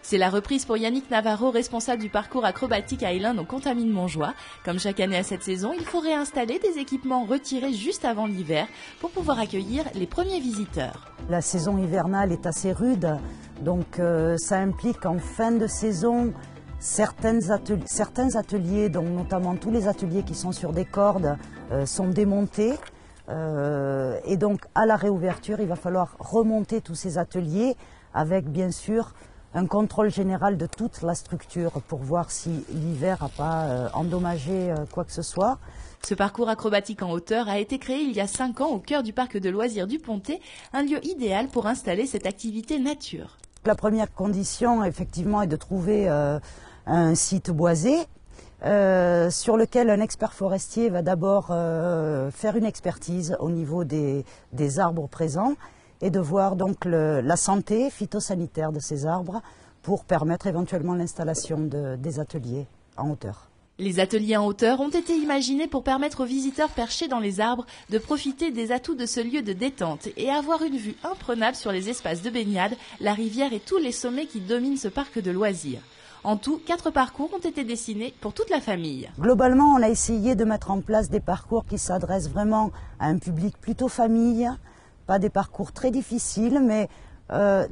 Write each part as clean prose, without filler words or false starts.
C'est la reprise pour Yannick Navarro, responsable du parcours acrobatique à Hélène au Contamine-Montjoie. Comme chaque année à cette saison, il faut réinstaller des équipements retirés juste avant l'hiver pour pouvoir accueillir les premiers visiteurs. La saison hivernale est assez rude, donc ça implique en fin de saison certains ateliers, donc notamment tous les ateliers qui sont sur des cordes, sont démontés. Et donc à la réouverture, il va falloir remonter tous ces ateliers avec bien sûr un contrôle général de toute la structure pour voir si l'hiver n'a pas endommagé quoi que ce soit. Ce parcours acrobatique en hauteur a été créé il y a 5 ans au cœur du parc de loisirs du Pontet, un lieu idéal pour installer cette activité nature. La première condition, effectivement, est de trouver un site boisé sur lequel un expert forestier va d'abord faire une expertise au niveau des arbres présents et de voir donc la santé phytosanitaire de ces arbres pour permettre éventuellement l'installation des ateliers en hauteur. Les ateliers en hauteur ont été imaginés pour permettre aux visiteurs perchés dans les arbres de profiter des atouts de ce lieu de détente et avoir une vue imprenable sur les espaces de baignade, la rivière et tous les sommets qui dominent ce parc de loisirs. En tout, 4 parcours ont été dessinés pour toute la famille. Globalement, on a essayé de mettre en place des parcours qui s'adressent vraiment à un public plutôt famille, pas des parcours très difficiles, mais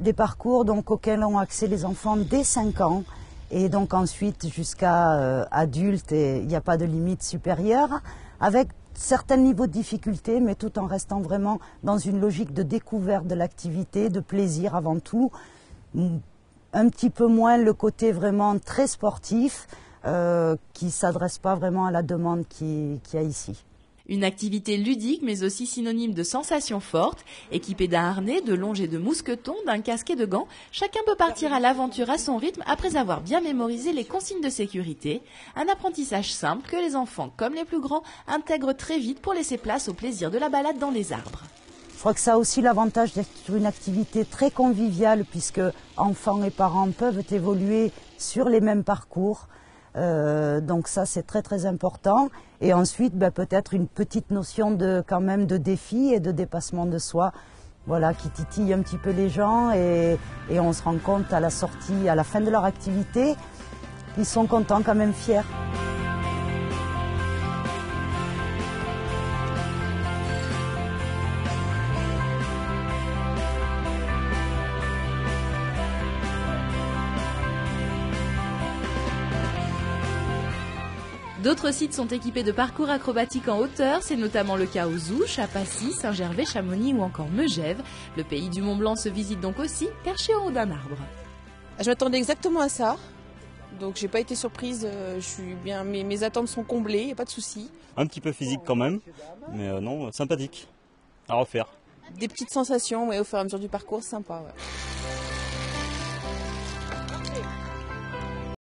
des parcours donc, auxquels ont accès les enfants dès 5 ans. Et donc ensuite jusqu'à adultes, et il n'y a pas de limite supérieure, avec certains niveaux de difficulté, mais tout en restant vraiment dans une logique de découverte de l'activité, de plaisir avant tout. Un petit peu moins le côté vraiment très sportif, qui ne s'adresse pas vraiment à la demande qu'il y a ici. Une activité ludique mais aussi synonyme de sensations fortes. Équipé d'un harnais, de longes et de mousquetons, d'un casque et de gants, chacun peut partir à l'aventure à son rythme après avoir bien mémorisé les consignes de sécurité. Un apprentissage simple que les enfants comme les plus grands intègrent très vite pour laisser place au plaisir de la balade dans les arbres. Je crois que ça a aussi l'avantage d'être une activité très conviviale puisque enfants et parents peuvent évoluer sur les mêmes parcours. Donc ça c'est très très important et ensuite peut-être une petite notion quand même de défi et de dépassement de soi, voilà, qui titille un petit peu les gens et on se rend compte à la sortie, à la fin de leur activité, ils sont contents, quand même fiers. D'autres sites sont équipés de parcours acrobatiques en hauteur, c'est notamment le cas aux Ouches, à Passy, Saint-Gervais, Chamonix ou encore Megève. Le pays du Mont-Blanc se visite donc aussi, perché en haut d'un arbre. Je m'attendais exactement à ça, donc j'ai pas été surprise, mes attentes sont comblées, il n'y a pas de souci. Un petit peu physique quand même, mais non, sympathique, à refaire. Des petites sensations au fur et à mesure du parcours, sympa. Ouais.